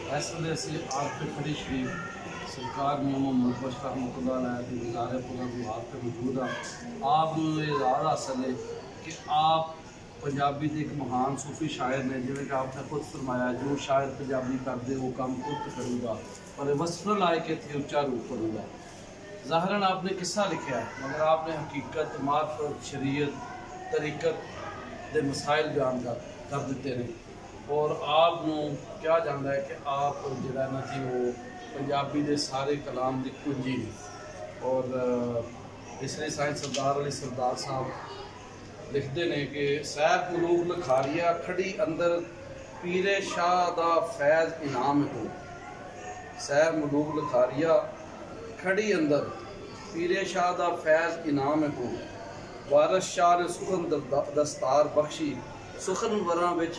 इस वे असी आरफ खड़ी शरीफ सरकार मोहम्मद बशर रहमतुल्लाह की गुजारे पूरा मौजूद हाँ। आप एजाज़ हासिल है कि आप पंजाबी के एक महान सूफी शायर ने, जिमें कि आपने खुद फरमाया, जो शायर पंजाबी कर दे वो काम खुद करूँगा पर वसफल आए के थे उच्चा रूप करूँगा। ज़ाहिरन आपने किस्सा लिखा है मगर आपने हकीकत मार्फत शरीयत तरीकत के मसाइल बयान कर दिते हैं और आप क्या जानता है कि आप जो ना कि वो पंजाबी के सारे कलाम की कुंजी ने। और इसलिए साइंस सरदार अली सरदार साहब लिखते हैं कि सैफ मुलूक लखारिया खड़ी अंदर पीरे शाह दा फैज़ इनाम को। सैफ मुलूक लखारिया खड़ी अंदर पीरे शाह दा फैज़ इनाम को। वारस शाह ने सुखन दस्तार बख्शी सुखन वरां विच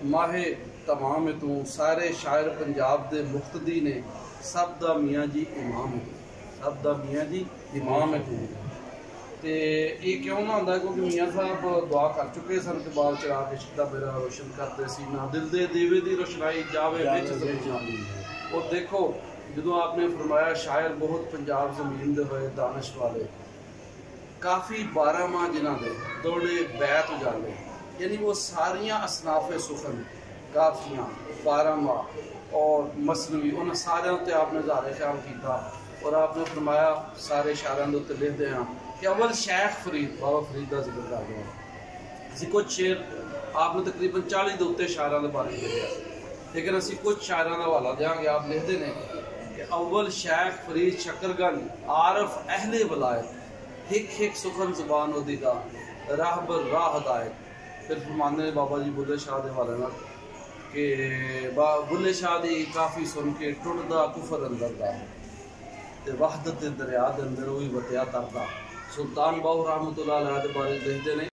माहे तमाम तू। सारे शायर पंजाब दे मुख्तदी ने सब दा मियाँ जी इमाम है, सब दा मियाँ जी इमाम है तू। तो ये क्यों ना होंदा क्योंकि मियाँ साहब दुआ कर चुके सन कि बाल चढ़ा के इश्क दा बेड़ा रोशन करते सी ना दिल दे दीवे दी रोशनाई जावे विच ज़मीन। और देखो जो आपने फरमाया शायर बहुत पंजाब ज़मीन दे होए दानिश वाले काफ़ी 12 माह जिन्हों के दौड़े बैत उजाले, यानी वो सारिया असनाफे सुखन काफियाँ 12 माह और मसनवी उन्होंने सारे उत्ते आपने ज़ारे ख्याल किया। और आपने फरमाया सारे शायरों के उत्ते लिखते हैं कि अव्वल शेख फरीद बाबा फरीद का जिक्र कर रहे हैं। असी कुछ शेर आपने तकरीबन 40 के उत्ते शायरों के बारे में लिखा, लेकिन असी कुछ शायरों का हवाला देंगे। आप लिखते हैं कि अव्वल शेख फरीद शकरगंज आरफ अहले वलायत हिक हिक सुखन जुबान उदीदा राह बर राह हदायत। फिर फरमाने बाबा जी बुल्ले शाह के हवाले ना कि बुल्ले शाह की काफ़ी सुन के टुटदा कुफर अंदर दा ते वहदत दरिया के अंदर वही वतिया तरदा। सुल्तान बाहू रहमतुल्लाह अलैह के बारे लिखते हैं